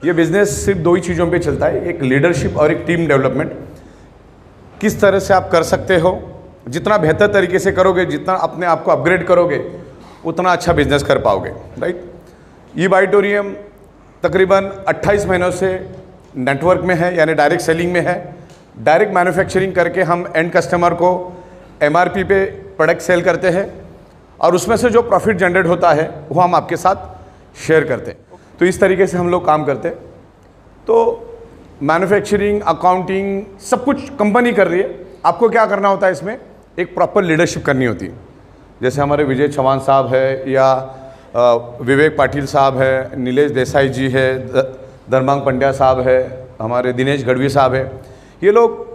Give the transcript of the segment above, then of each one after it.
ये बिजनेस सिर्फ दो ही चीज़ों पे चलता है, एक लीडरशिप और एक टीम डेवलपमेंट। किस तरह से आप कर सकते हो, जितना बेहतर तरीके से करोगे, जितना अपने आप को अपग्रेड करोगे, उतना अच्छा बिजनेस कर पाओगे, राइट। ई-बाइटोरियम तकरीबन 28 महीनों से नेटवर्क में है, यानी डायरेक्ट सेलिंग में है। डायरेक्ट मैन्युफैक्चरिंग करके हम एंड कस्टमर को MRP पे प्रोडक्ट सेल करते हैं और उसमें से जो प्रॉफिट जनरेट होता है वो हम आपके साथ शेयर करते हैं। तो इस तरीके से हम लोग काम करते हैं। तो मैन्युफैक्चरिंग, अकाउंटिंग, सब कुछ कंपनी कर रही है। आपको क्या करना होता है, इसमें एक प्रॉपर लीडरशिप करनी होती है। जैसे हमारे विजय चौहान साहब है, या विवेक पाटिल साहब है, नीलेश देसाई जी है, धर्मांग पंड्या साहब है, हमारे दिनेश गढ़वी साहब है। ये लोग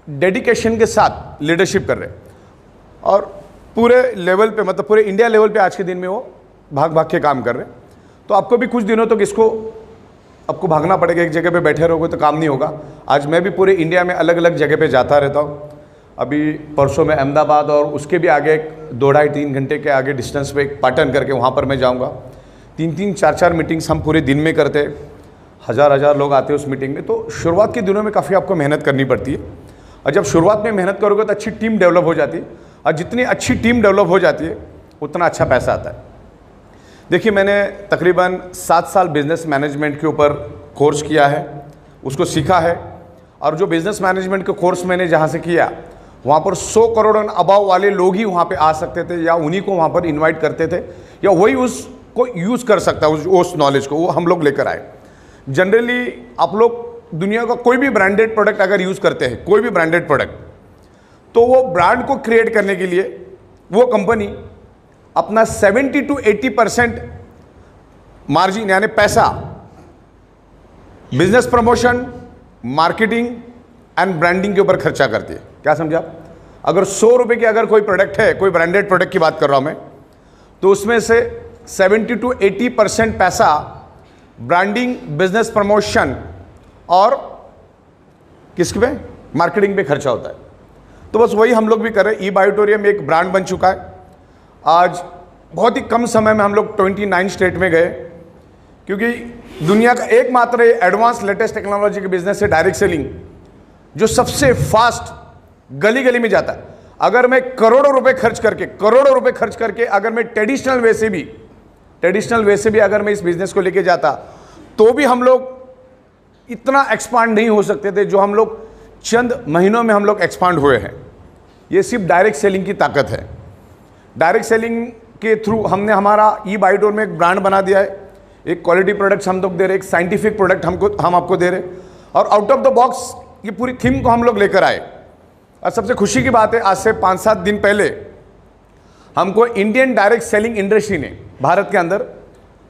डेडिकेशन के साथ लीडरशिप कर रहे हैं और पूरे लेवल पे, मतलब पूरे इंडिया लेवल पे आज के दिन में वो भाग भाग के काम कर रहे हैं। तो आपको भी कुछ दिनों तक आपको भागना पड़ेगा, एक जगह पे बैठे रहोगे तो काम नहीं होगा। आज मैं भी पूरे इंडिया में अलग अलग जगह पे जाता रहता हूँ। अभी परसों में अहमदाबाद और उसके भी आगे 2-2.5-3 घंटे के आगे डिस्टेंस पे एक पाटन करके वहाँ पर मैं जाऊँगा। 3-3, 4-4 मीटिंग्स हम पूरे दिन में करते हैं। हज़ार लोग आते हैं उस मीटिंग में। तो शुरुआत के दिनों में काफ़ी आपको मेहनत करनी पड़ती है और जब शुरुआत में मेहनत करोगे तो अच्छी टीम डेवलप हो जाती है और जितनी अच्छी टीम डेवलप हो जाती है उतना अच्छा पैसा आता है। देखिए, मैंने तकरीबन 7 साल बिजनेस मैनेजमेंट के ऊपर कोर्स किया है, उसको सीखा है। और जो बिजनेस मैनेजमेंट का कोर्स मैंने जहाँ से किया, वहाँ पर 100 करोड़ और अबाव वाले लोग ही वहाँ पे आ सकते थे, या उन्हीं को वहाँ पर इनवाइट करते थे, या वही उसको यूज़ कर सकता है, उस नॉलेज को वो हम लोग लेकर आए। जनरली आप लोग दुनिया का कोई भी ब्रांडेड प्रोडक्ट अगर यूज़ करते हैं, कोई भी ब्रांडेड प्रोडक्ट, तो वो ब्रांड को क्रिएट करने के लिए वो कंपनी अपना 70 to 80% मार्जिन, यानी पैसा, business promotion, marketing and branding के ऊपर खर्चा करती है। क्या समझे आप? अगर 100 रुपये की अगर कोई प्रोडक्ट है, कोई ब्रांडेड प्रोडक्ट की बात कर रहा हूं मैं, तो उसमें से 70 to 80% पैसा ब्रांडिंग, बिजनेस प्रमोशन और किसके पे, मार्केटिंग पे खर्चा होता है। तो बस वही हम लोग भी कर रहे हैं। ई-बाइटोरियम एक ब्रांड बन चुका है। आज बहुत ही कम समय में हम लोग 29 स्टेट में गए, क्योंकि दुनिया का एकमात्र एडवांस लेटेस्ट टेक्नोलॉजी के बिजनेस है डायरेक्ट सेलिंग, जो सबसे फास्ट गली गली में जाता है। अगर मैं करोड़ों रुपए खर्च करके अगर मैं ट्रेडिशनल वे से भी अगर मैं इस बिजनेस को लेके जाता, तो भी हम लोग इतना एक्सपांड नहीं हो सकते थे जो हम लोग चंद महीनों में हम लोग एक्सपांड हुए हैं। ये सिर्फ डायरेक्ट सेलिंग की ताकत है। डायरेक्ट सेलिंग के थ्रू हमने हमारा ई-बाइटोर में एक ब्रांड बना दिया है। एक क्वालिटी प्रोडक्ट्स हम लोग दे रहे, एक साइंटिफिक प्रोडक्ट हम आपको दे रहे, और आउट ऑफ द बॉक्स ये पूरी थीम को हम लोग लेकर आए। और सबसे खुशी की बात है, आज से 5-7 दिन पहले हमको इंडियन डायरेक्ट सेलिंग इंडस्ट्री ने भारत के अंदर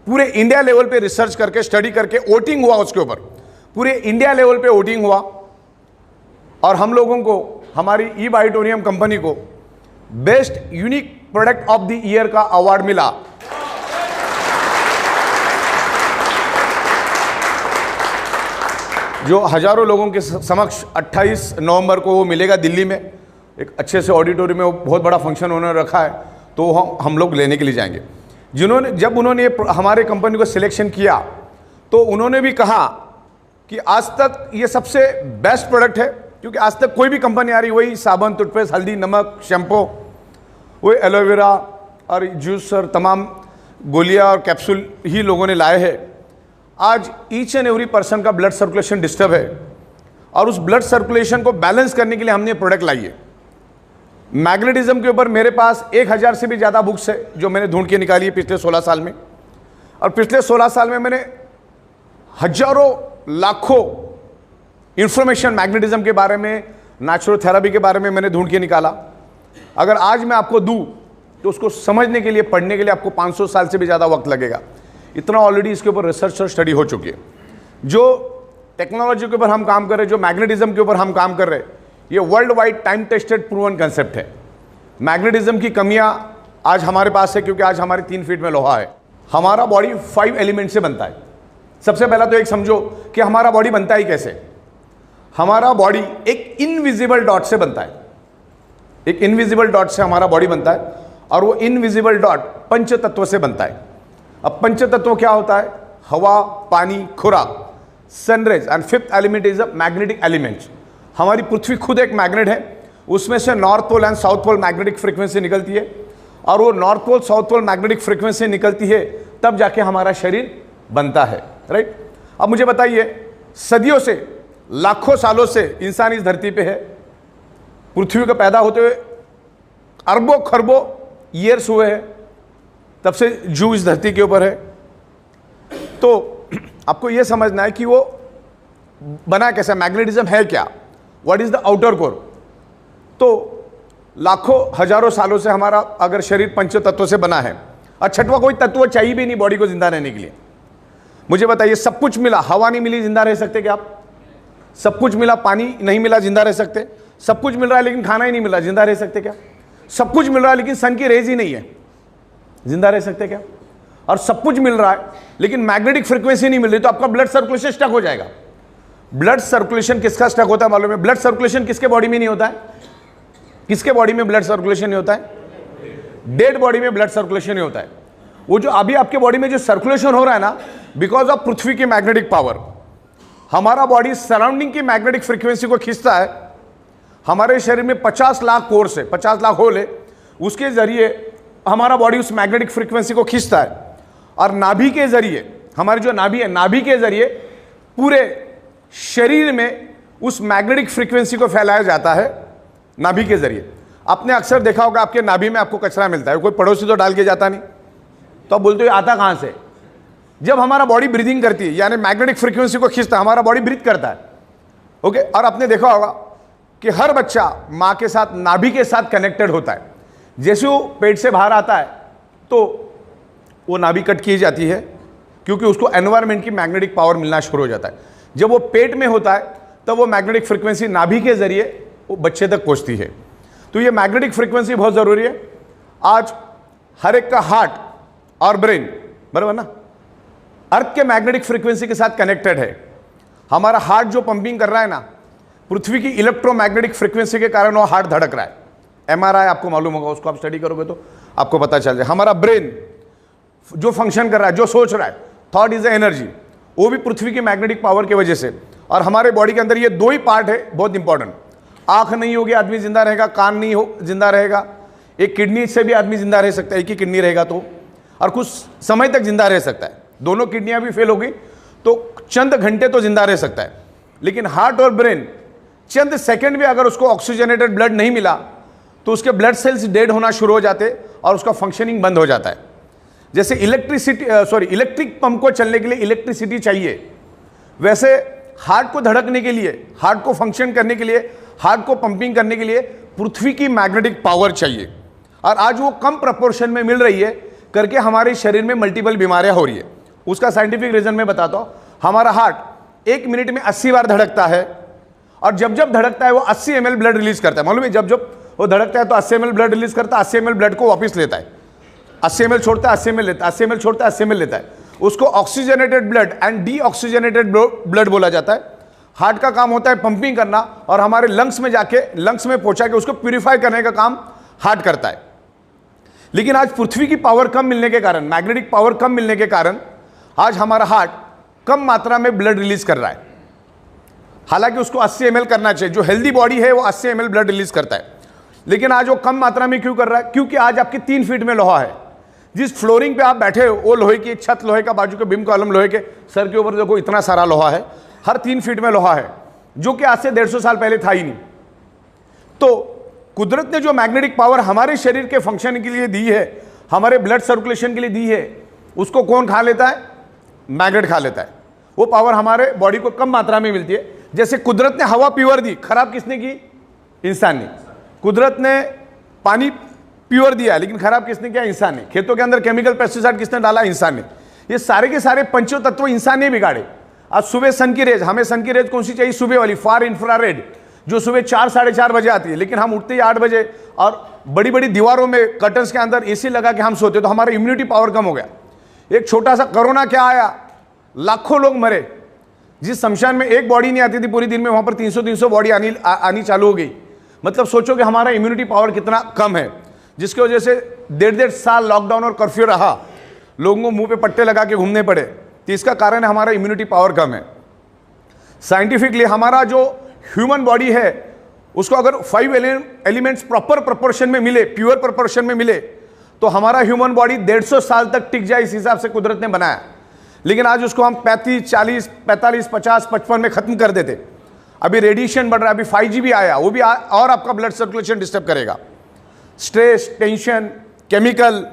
पूरे इंडिया लेवल पे रिसर्च करके, स्टडी करके, वोटिंग हुआ उसके ऊपर, पूरे इंडिया लेवल पे वोटिंग हुआ और हम लोगों को, हमारी ई-बाइटोरियम कंपनी को best unique product of the year का अवार्ड मिला। जो हजारों लोगों के समक्ष 28 नवंबर को वो मिलेगा दिल्ली में, एक अच्छे से ऑडिटोरियम में, वो बहुत बड़ा फंक्शन उन्होंने रखा है, तो हम लोग लेने के लिए जाएंगे। जब उन्होंने हमारे कंपनी को सिलेक्शन किया, तो उन्होंने भी कहा कि आज तक ये सबसे बेस्ट प्रोडक्ट है, क्योंकि आज तक कोई भी कंपनी आ रही, वही साबुन, टूथपेस्ट, हल्दी, नमक, शैम्पू, वही एलोवेरा और जूस और तमाम गोलियां और कैप्सूल ही लोगों ने लाए हैं। आज ईच एंड एवरी पर्सन का ब्लड सर्कुलेशन डिस्टर्ब है, और उस ब्लड सर्कुलेशन को बैलेंस करने के लिए हमने प्रोडक्ट लाई है। मैग्नेटिज्म के ऊपर मेरे पास 1000 से भी ज़्यादा बुक्स है जो मैंने ढूंढ के निकाली है पिछले 16 साल में, और पिछले 16 साल में मैंने हजारों लाखों इंफॉर्मेशन मैग्नेटिज्म के बारे में, नेचुरोथेरेपी के बारे में मैंने ढूंढ के निकाला। अगर आज मैं आपको दूं तो उसको समझने के लिए, पढ़ने के लिए आपको 500 साल से भी ज़्यादा वक्त लगेगा। इतना ऑलरेडी इसके ऊपर रिसर्च और स्टडी हो चुकी है। जो टेक्नोलॉजी के ऊपर हम काम कर रहे हैं, जो मैग्नेटिज्म के ऊपर हम काम कर रहे हैं, ये world wide time tested proven concept है। मैग्नेटिज्म की कमियां आज हमारे पास है, क्योंकि आज हमारे 3 फीट में लोहा है। हमारा बॉडी 5 एलिमेंट से बनता है। सबसे पहला तो एक समझो कि हमारा बॉडी बनता ही कैसे। हमारा बॉडी एक इनविजिबल डॉट से बनता है। एक इनविजिबल डॉट से हमारा बॉडी बनता है, और वो इनविजिबल डॉट पंच तत्व से बनता है। अब पंच तत्व क्या होता है? हवा, पानी, खुराक। Sunrays, and fifth element is a magnetic element. हमारी पृथ्वी खुद एक मैग्नेट है, उसमें से north pole and south pole magnetic frequency निकलती है, और वो north pole south pole magnetic frequency निकलती है तब जाके हमारा शरीर बनता है, राइट। अब मुझे बताइए, सदियों से, लाखों सालों से इंसान इस धरती पे है, पृथ्वी को पैदा होते हुए अरबों खरबों ईयर्स हुए हैं, तब से जीव इस धरती के ऊपर है। तो आपको यह समझना है कि वो बना कैसा, मैग्नेटिज्म है क्या, what is the outer core. तो लाखों हजारों सालों से हमारा अगर शरीर पंच तत्वों से बना है, और छठवां कोई तत्व चाहिए भी नहीं बॉडी को जिंदा रहने के लिए। मुझे बताइए, सब कुछ मिला, हवा नहीं मिली जिंदा रह सकते क्या आप? सब कुछ मिला, पानी नहीं मिला जिंदा रह सकते? सब कुछ मिल रहा है लेकिन खाना ही नहीं मिला, जिंदा रह सकते क्या? सब कुछ मिल रहा है लेकिन सन की रेज ही नहीं है, जिंदा रह सकते क्या? और सब कुछ मिल रहा है लेकिन मैग्नेटिक फ्रीक्वेंसी नहीं मिल रही, तो आपका ब्लड सर्कुलेशन स्टक हो जाएगा। ब्लड सर्कुलेशन किसका स्टक होता है मालूम है? ब्लड सर्कुलेशन किसके बॉडी में नहीं होता है? किसके बॉडी में ब्लड सर्कुलेशन नहीं होता है? डेड बॉडी में ब्लड सर्कुलेशन नहीं होता है। वो जो अभी आपके बॉडी में जो सर्कुलेशन हो रहा है ना, बिकॉज ऑफ पृथ्वी की मैग्नेटिक पावर, हमारा बॉडी सराउंडिंग की मैग्नेटिक फ्रीक्वेंसी को खींचता है। हमारे शरीर में 50 लाख कोर्स है, 50 लाख होल है, उसके जरिए हमारा बॉडी उस मैग्नेटिक फ्रीक्वेंसी को खींचता है, और नाभि के जरिए, हमारी जो नाभि है, नाभि के जरिए पूरे शरीर में उस मैग्नेटिक फ्रीक्वेंसी को फैलाया जाता है, नाभि के जरिए। आपने अक्सर देखा होगा, आपके नाभि में आपको कचरा मिलता है, कोई पड़ोसी तो डाल के जाता नहीं, तो आप बोलते हो आता कहां से? जब हमारा बॉडी ब्रीदिंग करती है, यानी मैग्नेटिक फ्रीक्वेंसी को खींचता है, हमारा बॉडी ब्रीथ करता है, ओके। और आपने देखा होगा कि हर बच्चा मां के साथ, नाभि के साथ कनेक्टेड होता है। जैसे वो पेट से बाहर आता है तो वो नाभि कट की जाती है, क्योंकि उसको एनवायरमेंट की मैग्नेटिक पावर मिलना शुरू हो जाता है। जब वो पेट में होता है तब वो मैग्नेटिक फ्रीक्वेंसी नाभि के जरिए वो बच्चे तक पहुंचती है। तो ये मैग्नेटिक फ्रीक्वेंसी बहुत ज़रूरी है। आज हर एक का हार्ट और ब्रेन, बराबर ना, अर्थ के मैग्नेटिक फ्रीक्वेंसी के साथ कनेक्टेड है। हमारा हार्ट जो पंपिंग कर रहा है ना, पृथ्वी की इलेक्ट्रोमैग्नेटिक फ्रीक्वेंसी के कारण वो हार्ट धड़क रहा है। एमआरआई आपको मालूम होगा, उसको आप स्टडी करोगे तो आपको पता चल जाए। हमारा ब्रेन जो फंक्शन कर रहा है, जो सोच रहा है, थॉट इज एनर्जी, वो भी पृथ्वी की मैग्नेटिक पावर की वजह से। और हमारे बॉडी के अंदर ये दो ही पार्ट है बहुत इंपॉर्टेंट। आंख नहीं होगी आदमी जिंदा रहेगा, कान नहीं हो जिंदा रहेगा, एक किडनी से भी आदमी जिंदा रह सकता है, एक ही किडनी रहेगा तो, और कुछ समय तक जिंदा रह सकता है। दोनों किडनियां भी फेल हो गई तो चंद घंटे तो जिंदा रह सकता है। लेकिन हार्ट और ब्रेन चंद सेकंड भी अगर उसको ऑक्सीजनेटेड ब्लड नहीं मिला तो उसके ब्लड सेल्स डेड होना शुरू हो जाते और उसका फंक्शनिंग बंद हो जाता है। जैसे इलेक्ट्रिक पंप को चलने के लिए इलेक्ट्रिसिटी चाहिए, वैसे हार्ट को धड़कने के लिए, हार्ट को फंक्शन करने के लिए, हार्ट को पंपिंग करने के लिए पृथ्वी की मैग्नेटिक पावर चाहिए। और आज वो कम प्रपोर्शन में मिल रही है करके हमारे शरीर में मल्टीपल बीमारियां हो रही है। उसका साइंटिफिक रीजन मैं बताता हूं। हमारा हार्ट 1 मिनट में 80 बार धड़कता है, और जब जब धड़कता है वो 80 ml ब्लड रिलीज करता है। मालूम है, जब जब वो धड़कता है तो 80 ml ब्लड रिलीज करता है, 80 ml ब्लड को वापस लेता है, 80 ml छोड़ता है, 80 ml लेता है, 80 ml छोड़ता है, 80 ml लेता है। उसको oxygenated blood and deoxygenated blood बोला जाता है। हार्ट का काम होता है पंपिंग करना, और हमारे लंग्स में जाके, लंग्स में पहुंचा के उसको प्यूरिफाई करने का काम हार्ट करता है। लेकिन आज पृथ्वी की पावर कम मिलने के कारण, मैग्नेटिक पावर कम मिलने के कारण आज हमारा हार्ट कम मात्रा में ब्लड रिलीज कर रहा है। हालांकि उसको 80 ml करना चाहिए, जो हेल्दी बॉडी है वो 80 ml ब्लड रिलीज करता है, लेकिन आज वो कम मात्रा में क्यों कर रहा है? क्योंकि आज आपके 3 फीट में लोहा है। जिस फ्लोरिंग पे आप बैठे हो वो लोहे की, छत लोहे का, बाजू के बीम कॉलम लोहे के, सर के ऊपर देखो इतना सारा लोहा है, हर 3 फीट में लोहा है, जो कि आज से 150 साल पहले था ही नहीं। तो कुदरत ने जो मैग्नेटिक पावर हमारे शरीर के फंक्शन के लिए दी है, हमारे ब्लड सर्कुलेशन के लिए दी है, उसको कौन खा लेता है? मैग्नेट खा लेता है। वो पावर हमारे बॉडी को कम मात्रा में मिलती है। जैसे कुदरत ने हवा प्योर दी, खराब किसने की? इंसान ने। कुदरत ने पानी प्योर दिया, लेकिन खराब किसने किया? इंसान ने। खेतों के अंदर केमिकल पेस्टिसाइड किसने डाला? इंसान ने। ये सारे के सारे पंचों तत्व इंसान ने बिगाड़े। आज सुबह सन की रेज, हमें सन की रेज कौन सी चाहिए? सुबह वाली, फार इंफ्रारेड, जो सुबह 4 साढ़े 4 बजे आती है, लेकिन हम उठते ही 8 बजे, और बड़ी बड़ी दीवारों में कर्टन्स के अंदर एसी लगा के हम सोते, तो हमारा इम्यूनिटी पावर कम हो गया। एक छोटा सा कोरोना क्या आया, लाखों लोग मरे। जिस शमशान में एक बॉडी नहीं आती थी पूरी दिन में, वहां पर 300 बॉडी आनी चालू हो गई। मतलब सोचो कि हमारा इम्यूनिटी पावर कितना कम है, जिसकी वजह से 1.5 साल लॉकडाउन और कर्फ्यू रहा, लोगों को मुंह पे पट्टे लगा के घूमने पड़े। तो इसका कारण है हमारा इम्यूनिटी पावर कम है। साइंटिफिकली हमारा जो ह्यूमन बॉडी है उसको अगर 5 एलिमेंट्स प्रॉपर प्रोपोर्शन में मिले, प्योर प्रोपोर्शन में मिले, तो हमारा ह्यूमन बॉडी 150 साल तक टिक जाए, इस हिसाब से कुदरत ने बनाया। लेकिन आज उसको हम 35, 40, 45, 50, 55 में खत्म कर देते। अभी रेडिएशन बढ़ रहा है, अभी 5G भी आया, वो भी और आपका ब्लड सर्कुलेशन डिस्टर्ब करेगा। स्ट्रेस, टेंशन, केमिकल,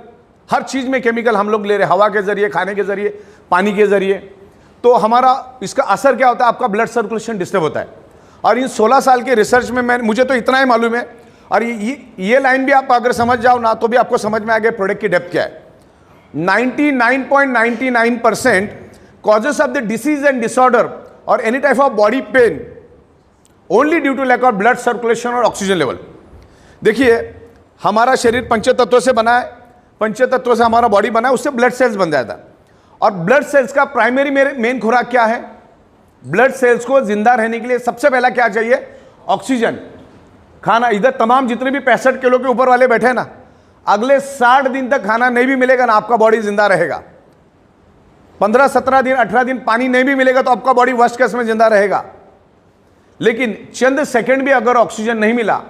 हर चीज में केमिकल हम लोग ले रहे हैं, हवा के जरिए, खाने के जरिए, पानी के जरिए। तो हमारा इसका असर क्या होता है, आपका ब्लड सर्कुलेशन डिस्टर्ब होता है। और इन 16 साल के रिसर्च में मुझे तो इतना ही मालूम है, और ये लाइन भी आप अगर समझ जाओ ना तो भी आपको समझ में आ गया प्रोडक्ट की डेप्थ क्या है। 99.99% causes of the disease and disorder और any type of body pain only due to lack of blood circulation और ऑक्सीजन लेवल। देखिए, हमारा शरीर पंचतत्वों से बना है, पंचतत्वों से हमारा बॉडी बना है, उससे ब्लड सेल्स बन जाता है। और ब्लड सेल्स का प्राइमरी मेन खुराक क्या है? ब्लड सेल्स को जिंदा रहने के लिए सबसे पहला क्या चाहिए? ऑक्सीजन। खाना, इधर तमाम जितने भी 65 किलो के ऊपर वाले बैठे हैं ना, अगले 60 दिन तक खाना नहीं भी मिलेगा ना, आपका बॉडी जिंदा रहेगा। 15, 17 दिन, 18 दिन पानी नहीं भी मिलेगा तो आपका बॉडी वर्स्ट केस में जिंदा रहेगा। लेकिन चंद सेकंड भी अगर ऑक्सीजन नहीं मिला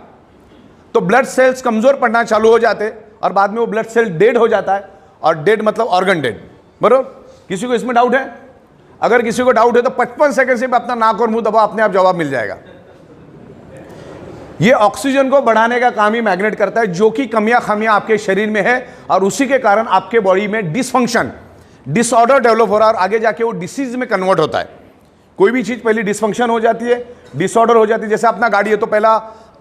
तो ब्लड सेल्स कमजोर पड़ना चालू हो जाते और बाद में वो ब्लड सेल डेड हो जाता है। और डेड मतलब ऑर्गन डेड, बरोबर? किसी को इसमें डाउट है? अगर किसी को डाउट है तो 55 सेकंड से अपना नाक और मुंह दबाओ, अपने आप जवाब मिल जाएगा। ये ऑक्सीजन को बढ़ाने का काम ही मैग्नेट करता है, जो कि कमियां खामियां आपके शरीर में है, और उसी के कारण आपके बॉडी में डिसफंक्शन, डिसऑर्डर डेवलप हो रहा है, और आगे जाके वो डिसीज में कन्वर्ट होता है। कोई भी चीज पहले डिसफंक्शन हो जाती है, डिसऑर्डर हो जाती है। जैसे अपना गाड़ी है तो पहला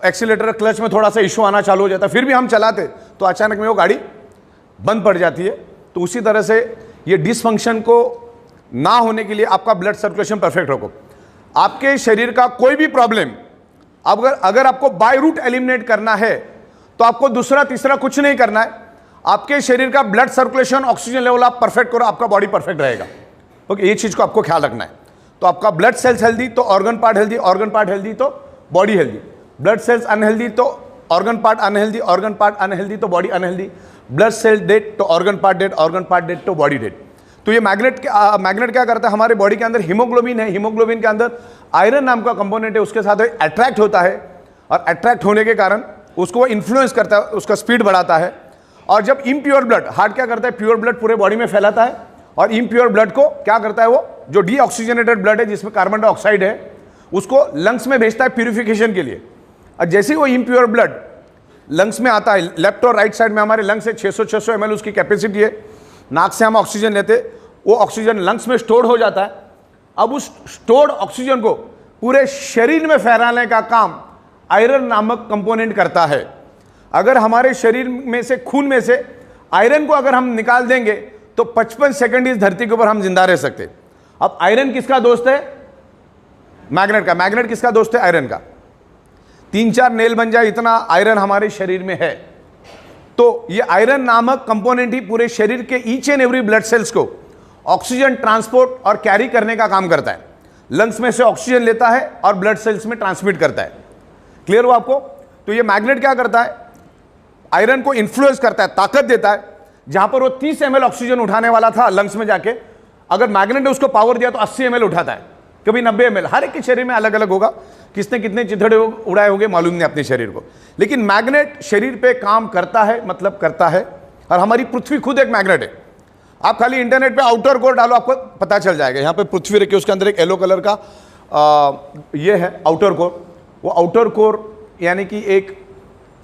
एक्सीलेटर, क्लच में थोड़ा सा इशू आना चालू हो जाता है, फिर भी हम चलाते तो अचानक में वो गाड़ी बंद पड़ जाती है। तो उसी तरह से ये डिसफंक्शन को ना होने के लिए आपका ब्लड सर्कुलेशन परफेक्ट रखो। आपके शरीर का कोई भी प्रॉब्लम अगर आपको बाय रूट एलिमिनेट करना है तो आपको दूसरा तीसरा कुछ नहीं करना है। आपके शरीर का ब्लड सर्कुलेशन, ऑक्सीजन लेवल आप परफेक्ट करो, आपका बॉडी परफेक्ट रहेगा। ओके, ये चीज को आपको ख्याल रखना है। तो आपका ब्लड सेल्स हेल्दी तो organ part healthy, organ part healthy तो body healthy. Blood cells unhealthy तो organ part unhealthy, organ part unhealthy तो body unhealthy. Blood cell dead तो organ part dead, organ part dead तो body dead. तो ये magnet क्या करता है? हमारे बॉडी के अंदर हीमोग्लोबिन है, हीमोग्लोबिन के अंदर आयरन नाम का कंपोनेंट है, उसके साथ अट्रैक्ट होता है, और अट्रैक्ट होने के कारण उसको इन्फ्लुएंस करता है, उसका स्पीड बढ़ाता है। और जब इम्प्योर ब्लड, हार्ट क्या करता है? प्योर ब्लड पूरे बॉडी में फैलाता है, और इम्प्योर ब्लड को क्या करता है? वो जो डीऑक्सीजनेटेड ब्लड है जिसमें कार्बन डाइऑक्साइड है, उसको लंग्स में भेजता है प्यूरिफिकेशन के लिए। और जैसे ही वो इम्प्योर ब्लड लंग्स में आता है, लेफ्ट और राइट साइड में हमारे लंग्स है, 600 ml उसकी कैपेसिटी है। नाक से हम ऑक्सीजन लेते, वो ऑक्सीजन लंग्स में स्टोर हो जाता है। अब उस स्टोर्ड ऑक्सीजन को पूरे शरीर में फैलाने का काम आयरन नामक कंपोनेंट करता है। अगर हमारे शरीर में से, खून में से आयरन को अगर हम निकाल देंगे तो 55 सेकंड इस धरती के ऊपर हम जिंदा रह सकते। अब आयरन किसका दोस्त है? मैग्नेट का। मैग्नेट किसका दोस्त है? आयरन का। 3-4 नेल बन जाए इतना आयरन हमारे शरीर में है। तो ये आयरन नामक कंपोनेंट ही पूरे शरीर के each and every blood cells को ऑक्सीजन ट्रांसपोर्ट और कैरी करने का काम करता है। लंग्स में से ऑक्सीजन लेता है और ब्लड सेल्स में ट्रांसमिट करता है। क्लियर हुआ आपको? तो ये मैग्नेट क्या करता है? आयरन को इन्फ्लुएंस करता है, ताकत देता है। जहां पर वो 30 ml ऑक्सीजन उठाने वाला था लंग्स में जाके, अगर मैग्नेट ने उसको पावर दिया तो 80 ml उठाता है, कभी 90 ml। हर एक के शरीर में अलग अलग होगा, किसने कितने चिथड़े उड़ाए होंगे मालूम नहीं अपने शरीर को, लेकिन मैग्नेट शरीर पे काम करता है, मतलब करता है। और हमारी पृथ्वी खुद एक मैग्नेट है। आप खाली इंटरनेट पे आउटर कोर डालो, आपको पता चल जाएगा। यहाँ पे पृथ्वी रखी, उसके अंदर एक येलो कलर का ये है आउटर कोर। वो आउटर कोर यानी कि एक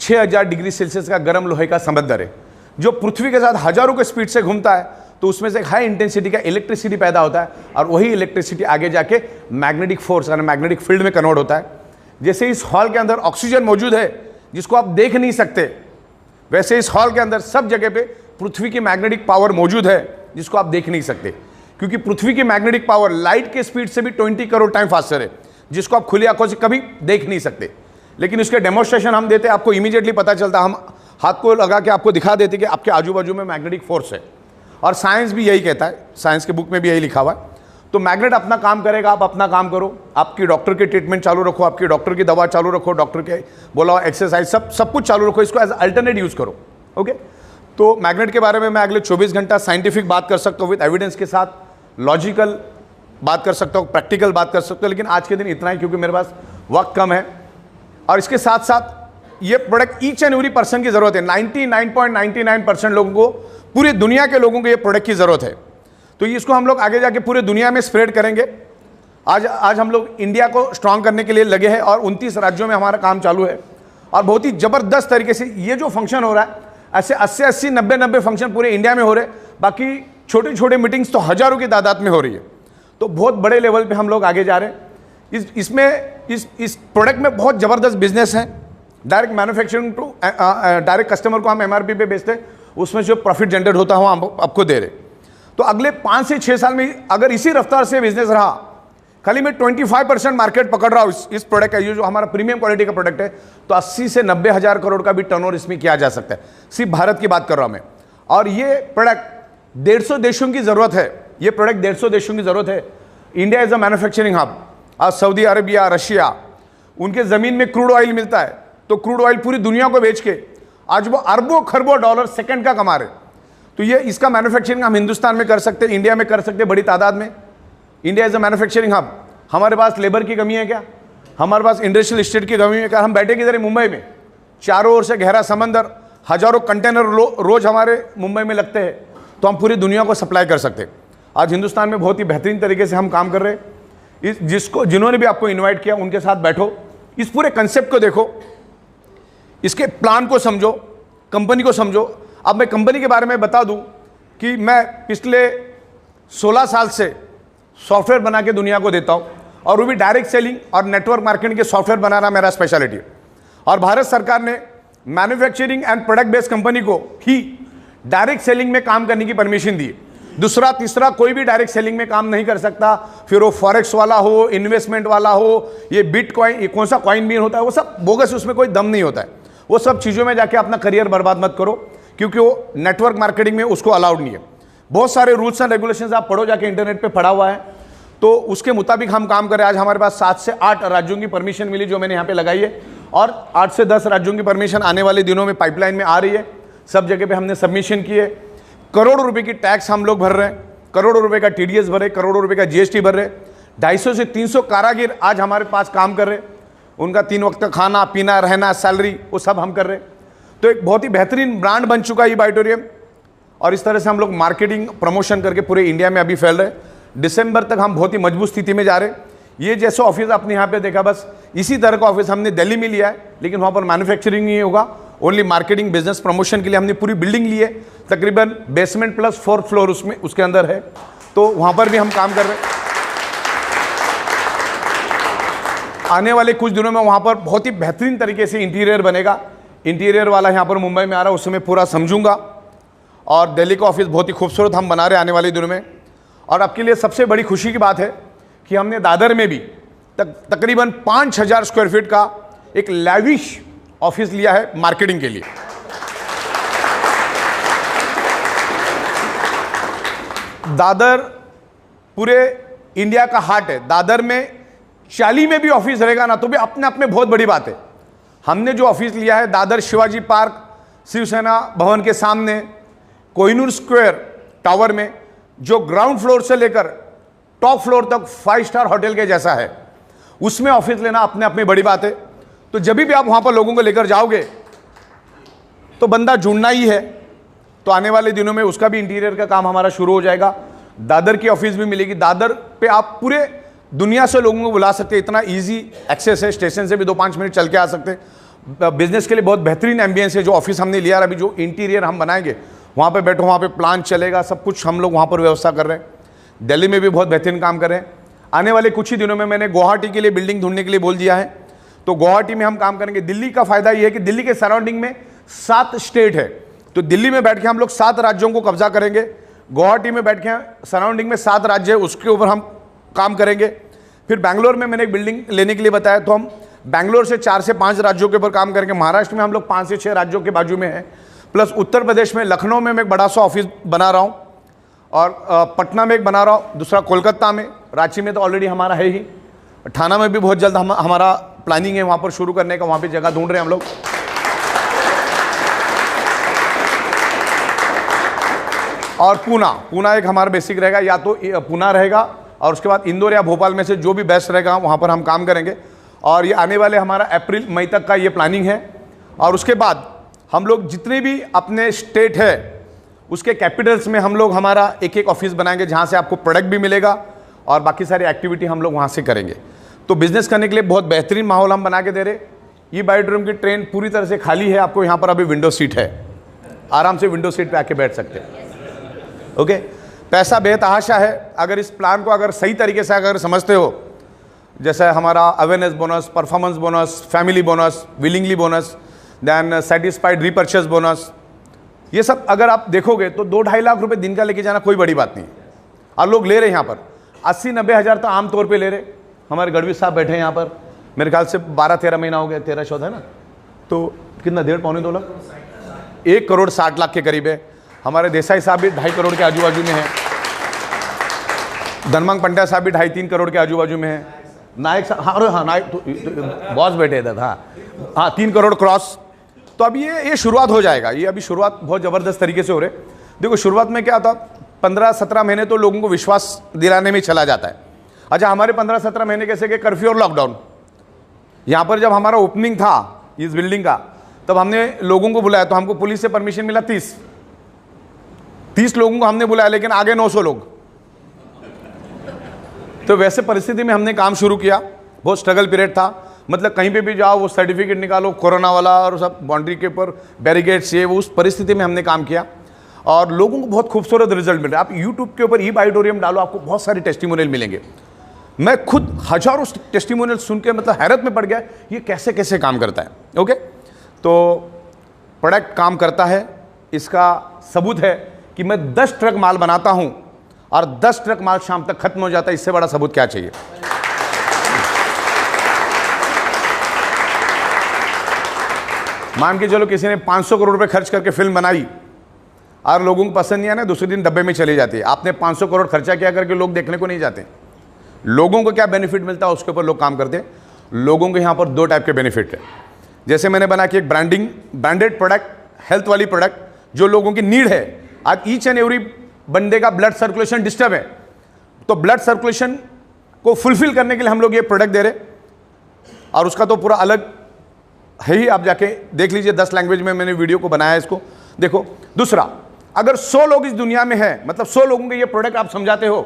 6000 डिग्री सेल्सियस का गर्म लोहे का समंदर है, जो पृथ्वी के साथ हजारों के स्पीड से घूमता है। तो उसमें से एक हाई इंटेंसिटी का इलेक्ट्रिसिटी पैदा होता है, और वही इलेक्ट्रिसिटी आगे जाके मैग्नेटिक फोर्स यानी मैग्नेटिक फील्ड में कन्वर्ट होता है। जैसे इस हॉल के अंदर ऑक्सीजन मौजूद है जिसको आप देख नहीं सकते, वैसे इस हॉल के अंदर सब जगह पे पृथ्वी की मैग्नेटिक पावर मौजूद है जिसको आप देख नहीं सकते, क्योंकि पृथ्वी की मैग्नेटिक पावर लाइट के स्पीड से भी 20 करोड़ टाइम फास्टर है, जिसको आप खुली आंखों से कभी देख नहीं सकते। लेकिन उसके डेमोन्स्ट्रेशन हम देते, आपको इमीडिएटली पता चलता, हम हाथ को लगा के आपको दिखा देते कि आपके आजू बाजू में मैग्नेटिक फोर्स है। और साइंस भी यही कहता है, साइंस के बुक में भी यही लिखा हुआ है। तो मैग्नेट अपना काम करेगा, आप अपना काम करो, आपकी डॉक्टर की ट्रीटमेंट चालू रखो, आपकी डॉक्टर की दवा चालू रखो, डॉक्टर के बोला एक्सरसाइज सब कुछ चालू रखो, इसको एज अल्टरनेट यूज करो। ओके, तो मैग्नेट के बारे में मैं अगले 24 घंटा साइंटिफिक बात कर सकता हूँ, विद एविडेंस के साथ, लॉजिकल बात कर सकता हूँ, प्रैक्टिकल बात कर सकता हूँ, लेकिन आज के दिन इतना ही क्योंकि मेरे पास वक्त कम है। और इसके साथ साथ ये product each and every person की ज़रूरत है। 99.99% लोगों को, पूरी दुनिया के लोगों को ये प्रोडक्ट की ज़रूरत है। तो इसको हम लोग आगे जाके पूरे दुनिया में स्प्रेड करेंगे। आज हम लोग इंडिया को स्ट्रांग करने के लिए लगे हैं और 29 राज्यों में हमारा काम चालू है और बहुत ही ज़बरदस्त तरीके से ये जो फंक्शन हो रहा है, ऐसे 80-80, 90-90 फंक्शन पूरे इंडिया में हो रहे हैं। बाकी छोटे छोटे मीटिंग्स तो हज़ारों की तादाद में हो रही है। तो बहुत बड़े लेवल पे हम लोग आगे जा रहे हैं। इस प्रोडक्ट में बहुत ज़बरदस्त बिजनेस है। Direct manufacturing to direct customer को हम MRP पे बेचते हैं, उसमें जो प्रॉफिट जनरेट होता है हम आपको दे रहे। तो अगले 5 से 6 साल में अगर इसी रफ्तार से बिजनेस रहा, खाली मैं 25% मार्केट पकड़ रहा हूँ इस प्रोडक्ट का, ये जो हमारा प्रीमियम क्वालिटी का प्रोडक्ट है, तो 80 से 90 हज़ार करोड़ का भी टर्नओवर इसमें किया जा सकता है। सिर्फ भारत की बात कर रहा हूँ मैं। और ये प्रोडक्ट 150 देशों की ज़रूरत है। ये प्रोडक्ट 150 देशों की ज़रूरत है। India is a manufacturing hub. आज सऊदी अरेबिया, रशिया, उनके ज़मीन में क्रूड ऑयल मिलता है, तो क्रूड ऑयल पूरी दुनिया को बेच के आज वो अरबों खरबों डॉलर सेकंड का कमा रहे। तो ये इसका मैन्युफैक्चरिंग हम हिंदुस्तान में कर सकते हैं, इंडिया में कर सकते हैं बड़ी तादाद में। India is a manufacturing hub. हमारे पास लेबर की कमी है क्या? हमारे पास इंडस्ट्रियल इस्टेट की कमी है क्या? हम बैठे किधर है? मुंबई में। चारों ओर से गहरा समंदर, हज़ारों कंटेनर रोज हमारे मुंबई में लगते हैं, तो हम पूरी दुनिया को सप्लाई कर सकते हैं। आज हिंदुस्तान में बहुत ही बेहतरीन तरीके से हम काम कर रहे हैं। जिन्होंने भी आपको इन्वाइट किया उनके साथ बैठो, इस पूरे कंसेप्ट को देखो, इसके प्लान को समझो, कंपनी को समझो। अब मैं कंपनी के बारे में बता दूं कि मैं पिछले 16 साल से सॉफ्टवेयर बना के दुनिया को देता हूं, और वो भी डायरेक्ट सेलिंग और नेटवर्क मार्केटिंग के सॉफ्टवेयर बनाना मेरा स्पेशलिटी है। और भारत सरकार ने manufacturing and product based company को ही डायरेक्ट सेलिंग में काम करने की परमिशन दी। दूसरा तीसरा कोई भी डायरेक्ट सेलिंग में काम नहीं कर सकता, फिर वो फॉरेक्स वाला हो, इन्वेस्टमेंट वाला हो, ये बिटकॉइन, ये कौन सा कॉइन बीन होता है, वो सब बोगस, उसमें कोई दम नहीं होता है। वो सब चीज़ों में जाके अपना करियर बर्बाद मत करो, क्योंकि वो नेटवर्क मार्केटिंग में उसको अलाउड नहीं है। बहुत सारे रूल्स एंड रेगुलेशंस आप पढ़ो, जाके इंटरनेट पे पढ़ा हुआ है, तो उसके मुताबिक हम काम करें। आज हमारे पास 7 से 8 राज्यों की परमिशन मिली जो मैंने यहाँ पे लगाई है, और 8 से 10 राज्यों की परमिशन आने वाले दिनों में पाइपलाइन में आ रही है। सब जगह पे हमने सबमिशन किए। करोड़ों रुपए की टैक्स हम लोग भर रहे हैं, करोड़ों रुपए का TDS भर रहे, करोड़ों रुपए का GST भर रहे। 250 से 300 कारागिर आज हमारे पास काम कर रहे। उनका 3 वक्त का खाना पीना रहना सैलरी वो सब हम कर रहे। तो एक बहुत ही बेहतरीन ब्रांड बन चुका है ये बायोटेरियम, और इस तरह से हम लोग मार्केटिंग प्रमोशन करके पूरे इंडिया में अभी फैल रहे। दिसंबर तक हम बहुत ही मजबूत स्थिति में जा रहे। ये जैसे ऑफिस आपने यहाँ पे देखा, बस इसी तरह का ऑफिस हमने दिल्ली में लिया है, लेकिन वहाँ पर मैन्युफैक्चरिंग नहीं होगा, ओनली मार्केटिंग बिजनेस प्रमोशन के लिए हमने पूरी बिल्डिंग ली है। तकरीबन बेसमेंट प्लस 4th फ्लोर उसमें उसके अंदर है, तो वहाँ पर भी हम काम कर रहे हैं। आने वाले कुछ दिनों में वहाँ पर बहुत ही बेहतरीन तरीके से इंटीरियर बनेगा। इंटीरियर वाला यहाँ पर मुंबई में आ रहा है, उसमें पूरा समझूंगा। और दिल्ली का ऑफिस बहुत ही खूबसूरत हम बना रहे हैं आने वाले दिनों में। और आपके लिए सबसे बड़ी खुशी की बात है कि हमने दादर में भी तकरीबन 5000 स्क्वायर फीट का एक लैविश ऑफिस लिया है मार्केटिंग के लिए। दादर पूरे इंडिया का हार्ट है। दादर में 40 में भी ऑफिस रहेगा ना, तो भी अपने आप में बहुत बड़ी बात है। हमने जो ऑफिस लिया है दादर शिवाजी पार्क शिवसेना भवन के सामने कोहिनूर स्क्वायर टावर में, जो ग्राउंड फ्लोर से लेकर टॉप फ्लोर तक 5 स्टार होटल के जैसा है, उसमें ऑफिस लेना अपने आप में बड़ी बात है। तो जब भी आप वहां पर लोगों को लेकर जाओगे तो बंदा ढूंढना ही है। तो आने वाले दिनों में उसका भी इंटीरियर का काम हमारा शुरू हो जाएगा। दादर की ऑफिस भी मिलेगी। दादर पे आप पूरे दुनिया से लोगों को बुला सकते हैं, इतना इजी एक्सेस है। स्टेशन से भी 2-5 मिनट चल के आ सकते हैं। बिजनेस के लिए बहुत बेहतरीन एम्बियंस है। जो ऑफिस हमने लिया, अभी जो इंटीरियर हम बनाएंगे, वहाँ पे बैठो, वहाँ पे प्लान चलेगा, सब कुछ हम लोग वहाँ पर व्यवस्था कर रहे हैं। दिल्ली में भी बहुत बेहतरीन काम कर रहे हैं। आने वाले कुछ ही दिनों में मैंने गुवाहाटी के लिए बिल्डिंग ढूंढने के लिए बोल दिया है, तो गुवाहाटी में हम काम करेंगे। दिल्ली का फायदा ये है कि दिल्ली के सराउंडिंग में 7 स्टेट है, तो दिल्ली में बैठ के हम लोग 7 राज्यों को कब्जा करेंगे। गुवाहाटी में बैठ के सराउंडिंग में 7 राज्य है, उसके ऊपर हम काम करेंगे। फिर बैंगलोर में मैंने एक बिल्डिंग लेने के लिए बताया, तो हम बैंगलोर से 4 से 5 राज्यों के ऊपर काम करेंगे। महाराष्ट्र में हम लोग 5 से 6 राज्यों के बाजू में है, प्लस उत्तर प्रदेश में लखनऊ में मैं एक बड़ा सा ऑफिस बना रहा हूँ, और पटना में एक बना रहा हूँ, दूसरा कोलकाता में, रांची में तो ऑलरेडी हमारा है ही, ठाणा में भी बहुत जल्द हमारा प्लानिंग है वहाँ पर शुरू करने का। वहाँ पे जगह ढूंढ रहे हैं हम लोग। और पूना एक हमारा बेसिक रहेगा, या तो पूना रहेगा और उसके बाद इंदौर या भोपाल में से जो भी बेस्ट रहेगा वहाँ पर हम काम करेंगे। और ये आने वाले हमारा अप्रैल मई तक का ये प्लानिंग है। और उसके बाद हम लोग जितने भी अपने स्टेट है उसके कैपिटल्स में हम लोग हमारा एक एक ऑफिस बनाएंगे, जहाँ से आपको प्रोडक्ट भी मिलेगा और बाकी सारी एक्टिविटी हम लोग वहाँ से करेंगे। तो बिजनेस करने के लिए बहुत बेहतरीन माहौल हम बना के दे रहे। ये बायोड्रोम की ट्रेन पूरी तरह से खाली है, आपको यहाँ पर अभी विंडो सीट है, आराम से विंडो सीट पे आके बैठ सकते हैं। ओके, पैसा बेतहाशा है। अगर इस प्लान को अगर सही तरीके से अगर समझते हो, जैसे हमारा awareness bonus, performance bonus, family bonus, willingly bonus, then satisfied repurchase bonus, ये सब अगर आप देखोगे तो 2-2.5 लाख रुपए दिन का लेके जाना कोई बड़ी बात नहीं है। और लोग ले रहे हैं यहाँ पर 80-90 हज़ार तो आम तौर पे ले रहे। हमारे गढ़वी साहब बैठे हैं यहाँ पर, मेरे ख्याल से 12-13 महीना हो गया, 13-14 है ना, तो कितना 1.5-2 लाख, 1 करोड़ 60 लाख के करीब है। हमारे देसाई साहब भी 2.5 करोड़ के आजू बाजू में है, धनमांग पंड्या साहब भी 2.5-3 करोड़ के आजू बाजू में है, नायक साहब, हाँ हाँ नायक तो बॉस बैठे इधर, हाँ 3 करोड़ क्रॉस। तो अब ये शुरुआत हो जाएगा, ये अभी शुरुआत बहुत ज़बरदस्त तरीके से हो रहे। देखो शुरुआत में क्या था, 15-17 महीने तो लोगों को विश्वास दिलाने में चला जाता है। अच्छा, हमारे 15-17 महीने कैसे गए, कर्फ्यू और लॉकडाउन। यहाँ पर जब हमारा ओपनिंग था इस बिल्डिंग का, तब हमने लोगों को बुलाया, तो हमको पुलिस से परमिशन मिला 30 लोगों को हमने बुलाया, लेकिन आगे 900 लोग। तो वैसे परिस्थिति में हमने काम शुरू किया, बहुत स्ट्रगल पीरियड था। मतलब कहीं पे भी जाओ वो सर्टिफिकेट निकालो, कोरोना वाला, और सब बाउंड्री के ऊपर बैरिकेड्स, ये वो, उस परिस्थिति में हमने काम किया और लोगों को बहुत खूबसूरत रिजल्ट मिल रहा है। आप यूट्यूब के ऊपर ई-बायोटोरियम डालो, आपको बहुत सारे टेस्टिमोनियल मिलेंगे। मैं खुद हजारों टेस्टिमोनियल सुन के मतलब हैरत में पड़ गया, ये कैसे कैसे काम करता है। ओके, तो प्रोडक्ट काम करता है, इसका सबूत है कि मैं 10 ट्रक माल बनाता हूं और 10 ट्रक माल शाम तक खत्म हो जाता है। इससे बड़ा सबूत क्या चाहिए। मान के चलो किसी ने 500 करोड़ रुपए खर्च करके फिल्म बनाई और लोगों को पसंद नहीं आना, दूसरे दिन डब्बे में चली जाती है। आपने 500 करोड़ खर्चा किया करके लोग देखने को नहीं जाते। लोगों को क्या बेनिफिट मिलता है उसके ऊपर लोग काम करते हैं। लोगों को यहाँ पर 2 टाइप के बेनिफिट है। जैसे मैंने बना कि एक ब्रांडेड प्रोडक्ट, हेल्थ वाली प्रोडक्ट जो लोगों की नीड है। आज ईच एंड एवरी बंदे का ब्लड सर्कुलेशन डिस्टर्ब है, तो ब्लड सर्कुलेशन को फुलफिल करने के लिए हम लोग ये प्रोडक्ट दे रहे, और उसका तो पूरा अलग है ही। आप जाके देख लीजिए, 10 लैंग्वेज में मैंने वीडियो को बनाया है, इसको देखो। दूसरा, अगर 100 लोग इस दुनिया में है, मतलब 100 लोगों के ये प्रोडक्ट आप समझाते हो,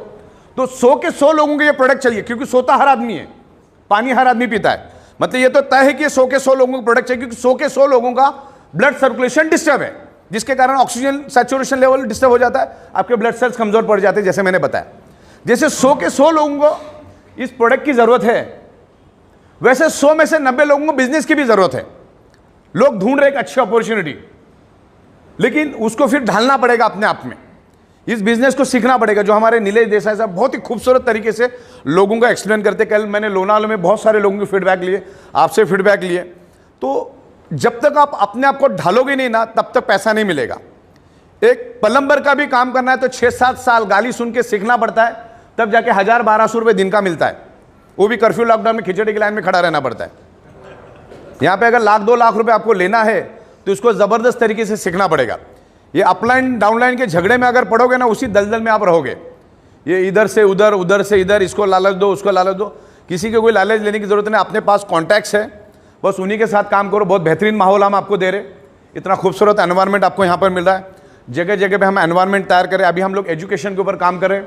तो 100 के 100 लोगों को ये प्रोडक्ट चाहिए, क्योंकि सोता हर आदमी है, पानी हर आदमी पीता है। मतलब ये तो तय है कि 100 के 100 लोगों को प्रोडक्ट चाहिए, क्योंकि 100 के 100 लोगों का ब्लड सर्कुलेशन डिस्टर्ब है, जिसके कारण ऑक्सीजन सैचुरेशन लेवल डिस्टर्ब हो जाता है, आपके ब्लड सेल्स कमजोर पड़ जाते हैं, जैसे मैंने बताया। जैसे 100 के 100 लोगों को इस प्रोडक्ट की जरूरत है, वैसे 100 में से 90 लोगों को बिजनेस की भी जरूरत है। लोग ढूंढ रहे एक अच्छी अपॉर्चुनिटी, लेकिन उसको फिर ढालना पड़ेगा अपने आप में। इस बिजनेस को सीखना पड़ेगा, जो हमारे नीलेश देसाई साहब बहुत ही खूबसूरत तरीके से लोगों को एक्सप्लेन करते। कल मैंने लोनावला में बहुत सारे लोगों के फीडबैक लिए, आपसे फीडबैक लिए। तो जब तक आप अपने आप को ढालोगे नहीं ना, तब तक पैसा नहीं मिलेगा। एक प्लम्बर का भी काम करना है तो 6-7 साल गाली सुन के सीखना पड़ता है, तब जाके 1000-1200 रुपये दिन का मिलता है। वो भी कर्फ्यू लॉकडाउन में खिचड़ी की लाइन में खड़ा रहना पड़ता है। यहाँ पे अगर 1-2 लाख रुपए आपको लेना है तो इसको ज़बरदस्त तरीके से सीखना पड़ेगा। ये अपलाइन डाउनलाइन के झगड़े में अगर पड़ोगे ना, उसी दलदल में आप रहोगे। ये इधर से उधर, उधर से इधर, इसको लालच दो, उसको लालच दो। किसी को कोई लालच लेने की जरूरत नहीं, अपने पास कॉन्टैक्ट्स है, बस उन्हीं के साथ काम करो। बहुत बेहतरीन माहौल हम आपको दे रहे, इतना खूबसूरत एनवायरनमेंट आपको यहाँ पर मिल रहा है। जगह जगह पे हम एनवायरनमेंट तैयार करें। अभी हम लोग एजुकेशन के ऊपर काम करें।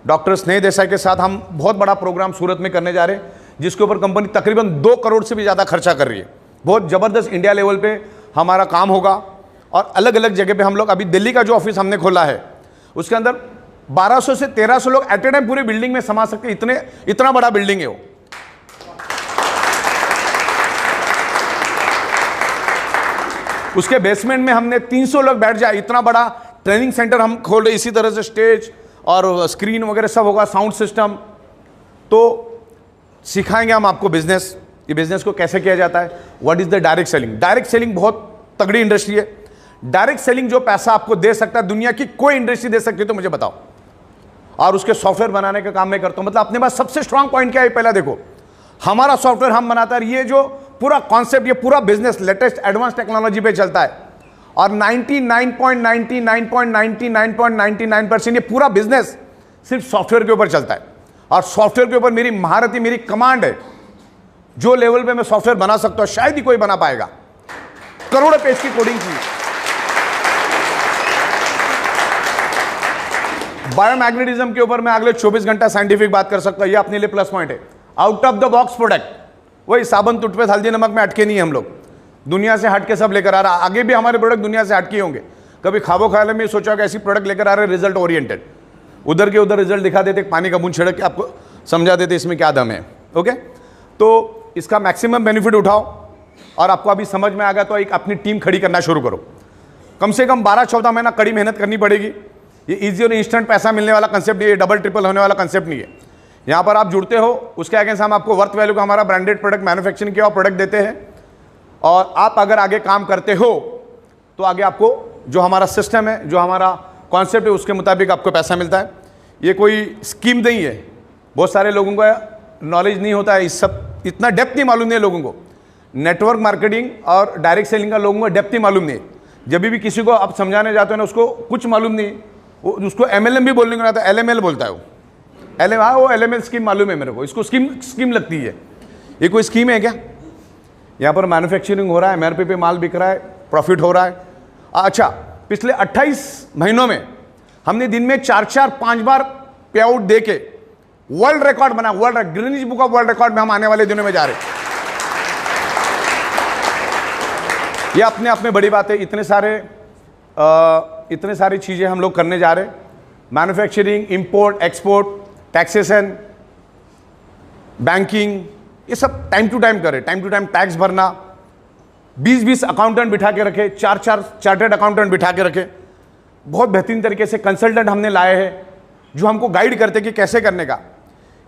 डॉक्टर स्नेह देसाई के साथ हम बहुत बड़ा प्रोग्राम सूरत में करने जा रहे हैं, जिसके ऊपर कंपनी तकरीबन 2 करोड़ से भी ज़्यादा खर्चा कर रही है। बहुत ज़बरदस्त इंडिया लेवल पे हमारा काम होगा। और अलग अलग जगह पे हम लोग, अभी दिल्ली का जो ऑफिस हमने खोला है, उसके अंदर 1200 से 1300 लोग एट ए टाइम पूरी बिल्डिंग में समा सकते, इतना बड़ा बिल्डिंग है वो। उसके बेसमेंट में हमने 300 लोग बैठ जाए, इतना बड़ा ट्रेनिंग सेंटर हम खोल रहे। इसी तरह से स्टेज और स्क्रीन वगैरह सब होगा, साउंड सिस्टम। तो सिखाएंगे हम आपको बिजनेस, ये बिजनेस को कैसे किया जाता है। What is the direct selling. Direct selling बहुत तगड़ी इंडस्ट्री है। डायरेक्ट सेलिंग जो पैसा आपको दे सकता है, दुनिया की कोई इंडस्ट्री दे सकती है, तो मुझे बताओ। और उसके सॉफ्टवेयर बनाने का काम मैं करता हूं। मतलब अपने पास सबसे स्ट्रांग पॉइंट क्या है, पहला देखो, हमारा सॉफ्टवेयर हम बनाता है। ये जो पूरा कॉन्सेप्ट, ये पूरा बिजनेस लेटेस्ट एडवांस टेक्नोलॉजी पे चलता है, और 99.99.99.99% ये पूरा बिजनेस सिर्फ सॉफ्टवेयर के ऊपर चलता है। और सॉफ्टवेयर के ऊपर मेरी महारत ही मेरी कमांड है। जो लेवल पे मैं सॉफ्टवेयर बना सकता हूं शायद ही कोई बना पाएगा। करोड़ों पेज की कोडिंग की। बायोमैग्नेटिज्म के ऊपर मैं अगले 24 घंटा साइंटिफिक बात कर सकता हूं, ये अपने लिए प्लस पॉइंट है। Out of the box product, वही साबुन टूथपेस्ट हल्दी नमक में अटके नहीं हम लोग, दुनिया से हट के सब लेकर आ रहा। आगे भी हमारे प्रोडक्ट दुनिया से हटके होंगे। कभी खाबो ख्याल में सोचा होगा ऐसी प्रोडक्ट लेकर आ रहे रिजल्ट ओरिएंटेड, उधर के उधर रिजल्ट दिखा देते, पानी का बूंद छिड़क के आपको समझा देते इसमें क्या दम है। ओके, तो इसका मैक्सिमम बेनिफिट उठाओ और आपको अभी समझ में आ गया तो एक अपनी टीम खड़ी करना शुरू करो। कम से कम 12-14 महीना कड़ी मेहनत करनी पड़ेगी। ये इजी और इंस्टेंट पैसा मिलने वाला कंसेप्ट नहीं है, डबल ट्रिपल होने वाला कंसेप्ट नहीं है। यहाँ पर आप जुड़ते हो, उसके अगेंस्ट हम आपको वर्थ वैल्यू का हमारा ब्रांडेड प्रोडक्ट मैन्युफैक्चरिंग किया और प्रोडक्ट देते हैं। और आप अगर आगे काम करते हो तो आगे आपको जो हमारा सिस्टम है, जो हमारा कॉन्सेप्ट है, उसके मुताबिक आपको पैसा मिलता है। ये कोई स्कीम नहीं है। बहुत सारे लोगों का नॉलेज नहीं होता है, इस सब इतना डेप्थ नहीं मालूम नहीं है लोगों को। नेटवर्क मार्केटिंग और डायरेक्ट सेलिंग का लोगों को डेप्थ नहीं मालूम नहीं है। जब भी किसी को आप समझाने जाते हो ना, उसको कुछ मालूम नहीं, उसको MLM भी बोलने को नहीं आता, LML बोलता है वो। वो LML स्कीम मालूम है मेरे को, इसको स्कीम लगती है। ये कोई स्कीम है क्या? यहाँ पर मैन्युफैक्चरिंग हो रहा है, MRP पे माल बिक रहा है, प्रॉफिट हो रहा है। अच्छा, पिछले 28 महीनों में हमने दिन में 4-5 बार पे आउट दे के वर्ल्ड रिकॉर्ड बना। World Guinness book of world record में हम आने वाले दिनों में जा रहे हैं। ये अपने आप में बड़ी बात है। इतने सारी चीजें हम लोग करने जा रहे हैं। Manufacturing, import, export, taxation, banking, ये सब टाइम टू टाइम करें। टाइम टू टाइम टैक्स भरना, 20-20 अकाउंटेंट बिठा के रखे, 4-4 चार्टर्ड अकाउंटेंट बिठा के रखे। बहुत बेहतरीन तरीके से कंसल्टेंट हमने लाए हैं जो हमको गाइड करते कि कैसे करने का।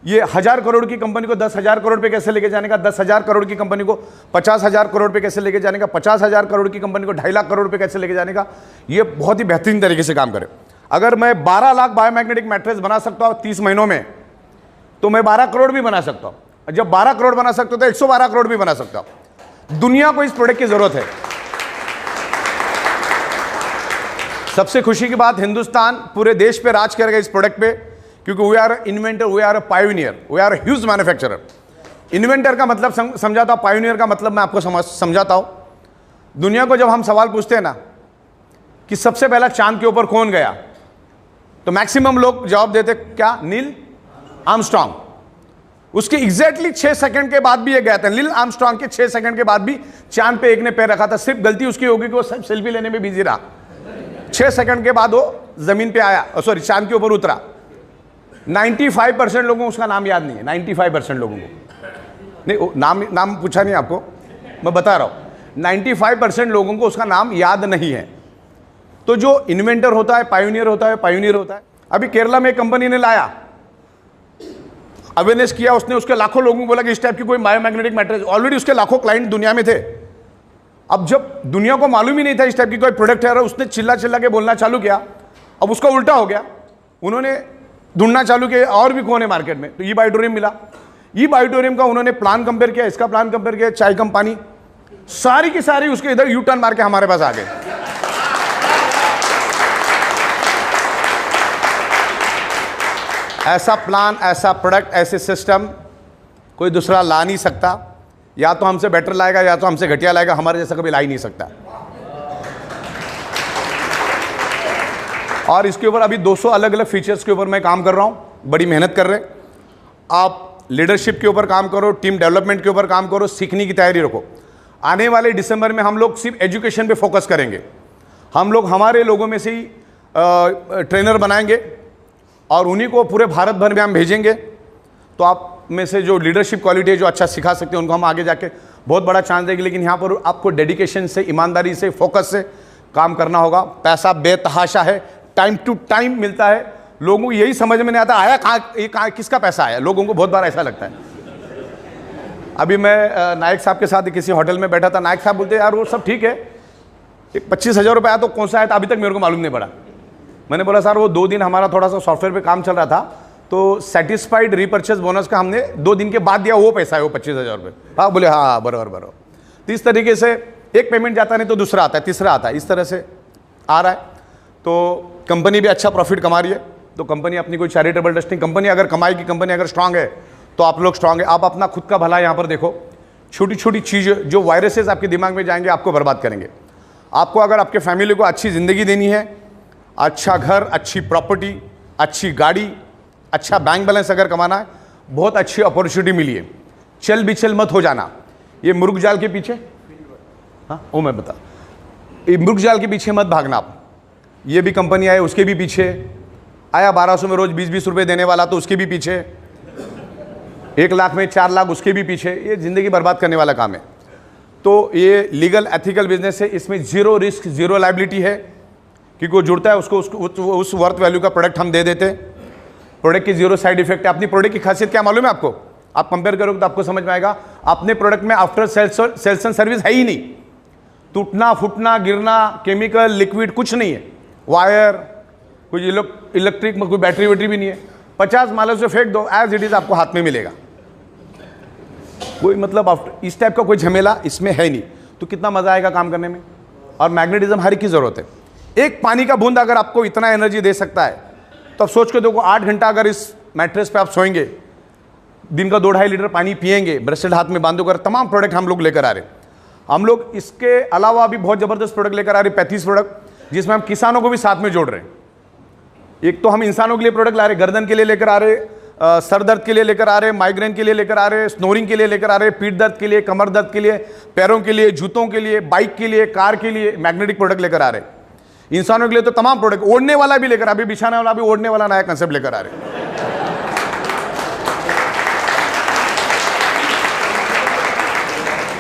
ये 1000 करोड़ की कंपनी को 10,000 करोड़ पे कैसे लेके जाने का, 10,000 करोड़ की कंपनी को 50,000 करोड़ पे कैसे लेके जाने का, 50,000 करोड़ की कंपनी को 2.5 लाख करोड़ पे कैसे लेके जाने का। ये बहुत ही बेहतरीन तरीके से काम करे। अगर मैं 12 लाख बायोमैग्नेटिक मैट्रेस बना सकता हूँ 30 महीनों में, तो मैं 12 करोड़ भी बना सकता हूँ। जब 12 करोड़ बना सकता हूँ तो 112 करोड़ भी बना सकता हूँ। दुनिया को इस प्रोडक्ट की जरूरत है। सबसे खुशी की बात, हिंदुस्तान पूरे देश पे राज करेगा इस प्रोडक्ट पे, क्योंकि we are inventor, we are a pioneer, we are a huge manufacturer. Inventor का मतलब समझाता हूं, पायोनियर का मतलब मैं आपको समझाता हूं। दुनिया को जब हम सवाल पूछते हैं ना कि सबसे पहला चांद के ऊपर कौन गया, तो मैक्सिमम लोग जवाब देते क्या? Neil Armstrong. उसके एग्जैक्टली 6 सेकंड के बाद भी ये गया था। नील आर्मस्ट्रांग के 6 सेकंड के बाद भी चांद पे एक ने पैर रखा था। सिर्फ गलती उसकी होगी कि वो सब सेल्फी लेने में बिजी रहा। 6 सेकंड के बाद वो जमीन पे आया, सॉरी चांद के ऊपर उतरा। 95% लोगों को उसका नाम याद नहीं है। 95% लोगों को नहीं, नाम पूछा नहीं आपको, मैं बता रहा हूं। 95% लोगों को उसका नाम याद नहीं है। तो जो इन्वेंटर होता है, पायोनियर होता है। अभी केरला में एक कंपनी ने लाया, अवेयरनेस किया उसने, उसके लाखों लोगों को बोला कि इस टाइप की कोई बायोमैग्नेटिक मैट्रेस। ऑलरेडी उसके लाखों क्लाइंट दुनिया में थे। अब जब दुनिया को मालूम ही नहीं था इस टाइप की कोई प्रोडक्ट है, और उसने चिल्ला के बोलना चालू किया। अब उसका उल्टा हो गया, उन्होंने ढूंढना चालू किया और भी कौन है मार्केट में, तो ई बायोटोरियम मिला। ई बायोटोरियम का उन्होंने प्लान कंपेयर किया, इसका प्लान कंपेयर किया, चाय कम पानी, सारी की सारी उसके इधर यू टर्न मार के हमारे पास आ गए। ऐसा प्लान, ऐसा प्रोडक्ट, ऐसे सिस्टम कोई दूसरा ला नहीं सकता। या तो हमसे बेटर लाएगा या तो हमसे घटिया लाएगा, हमारे जैसा कभी ला ही नहीं सकता। और इसके ऊपर अभी 200 अलग अलग फीचर्स के ऊपर मैं काम कर रहा हूं, बड़ी मेहनत कर रहे हैं। आप लीडरशिप के ऊपर काम करो, टीम डेवलपमेंट के ऊपर काम करो, सीखने की तैयारी रखो। आने वाले दिसंबर में हम लोग सिर्फ एजुकेशन पे फोकस करेंगे। हम लोग हमारे लोगों में से ही ट्रेनर बनाएंगे और उन्हीं को पूरे भारत भर में हम भेजेंगे। तो आप में से जो लीडरशिप क्वालिटी है, जो अच्छा सिखा सकते हैं, उनको हम आगे जाके बहुत बड़ा चांस देंगे। लेकिन यहाँ पर आपको डेडिकेशन से, ईमानदारी से, फोकस से काम करना होगा। पैसा बेतहाशा है, टाइम टू टाइम मिलता है। लोगों को यही समझ में नहीं आता आया कहाँ, किसका पैसा आया। लोगों को बहुत बार ऐसा लगता है। अभी मैं नायक साहब के साथ किसी होटल में बैठा था, नायक साहब बोलते यार वो सब ठीक है, 25,000 रुपये आया तो कौन सा आया था अभी तक मेरे को मालूम नहीं पड़ा। मैंने बोला सर वो 2 दिन हमारा थोड़ा सा सॉफ्टवेयर पे काम चल रहा था, तो सेटिस्फाइड रीपर्चेज बोनस का हमने 2 दिन के बाद दिया, वो पैसा है वो 25,000 रुपये। हाँ बोले हाँ बराबर। तो इस तरीके से एक पेमेंट जाता नहीं तो दूसरा आता है, तीसरा आता है, इस तरह से आ रहा है। तो कंपनी भी अच्छा प्रॉफिट कमा रही है, तो कंपनी अपनी कोई चैरिटेबल ट्रस्ट नहीं, कंपनी अगर कमाई की कंपनी अगर स्ट्रांग है तो आप लोग स्ट्रांग है। आप अपना खुद का भला यहाँ पर देखो, छोटी छोटी चीज़ें जो वायरसेस आपके दिमाग में जाएंगे आपको बर्बाद करेंगे। आपको अगर आपके फैमिली को अच्छी ज़िंदगी देनी है, अच्छा घर, अच्छी प्रॉपर्टी, अच्छी गाड़ी, अच्छा बैंक बैलेंस अगर कमाना है, बहुत अच्छी अपॉर्चुनिटी मिली है। चल बिचल मत हो जाना। ये मुर्ग जाल के पीछे, हाँ वो मैं बता, ये मुर्ग जाल के पीछे मत भागना आप। ये भी कंपनी आए उसके भी पीछे, आया 1200 में रोज 20-20 रुपए देने वाला तो उसके भी पीछे, 1 लाख में 4 लाख उसके भी पीछे। ये ज़िंदगी बर्बाद करने वाला काम है। तो ये लीगल एथिकल बिजनेस है, इसमें जीरो रिस्क जीरो लाइबिलिटी है, क्योंकि वो जुड़ता है उसको उस वर्थ वैल्यू का प्रोडक्ट हम दे देते हैं। प्रोडक्ट की जीरो साइड इफेक्ट है। अपनी प्रोडक्ट की खासियत क्या मालूम है आपको? आप कंपेयर करोगे तो आपको समझ में आएगा। अपने प्रोडक्ट में आफ्टर सेल्स एंड सर्विस है ही नहीं। टूटना फूटना गिरना, केमिकल लिक्विड कुछ नहीं है, वायर कुछ इलेक्ट्रिक में कोई बैटरी वैटरी भी नहीं है। 50 मालों से फेंक दो, एज इट इज आपको हाथ में मिलेगा। कोई मतलब इस टाइप का कोई झमेला इसमें है नहीं। तो कितना मजा आएगा काम करने में। और मैग्नेटिज्म हर एक की जरूरत है। एक पानी का बूंद अगर आपको इतना एनर्जी दे सकता है तो अब सोच के देखो, 8 घंटा अगर इस मैट्रेस पे आप सोएंगे, दिन का 2-2.5 लीटर पानी पिएंगे, ब्रेसलेट हाथ में बांधो कर, तमाम प्रोडक्ट हम लोग लेकर आ रहे हैं। हम लोग इसके अलावा भी बहुत जबरदस्त प्रोडक्ट लेकर आ रहे हैं, 35 प्रोडक्ट, जिसमें हम किसानों को भी साथ में जोड़ रहे हैं। एक तो हम इंसानों के लिए प्रोडक्ट ला रहे, गर्दन के लिए लेकर आ रहे, सर दर्द के लिए लेकर आ रहे, माइग्रेन के लिए लेकर आ रहे, स्नोरिंग के लिए लेकर आ रहे, पीठ दर्द के लिए, कमर दर्द के लिए, पैरों के लिए, जूतों के लिए, बाइक के लिए, कार के लिए मैग्नेटिक प्रोडक्ट लेकर आ रहे। इंसानों के लिए तो तमाम प्रोडक्ट, ओढ़ने वाला भी लेकर, अभी बिछाने वाला भी ओढ़ने वाला नया कंसेप्ट लेकर आ रहे।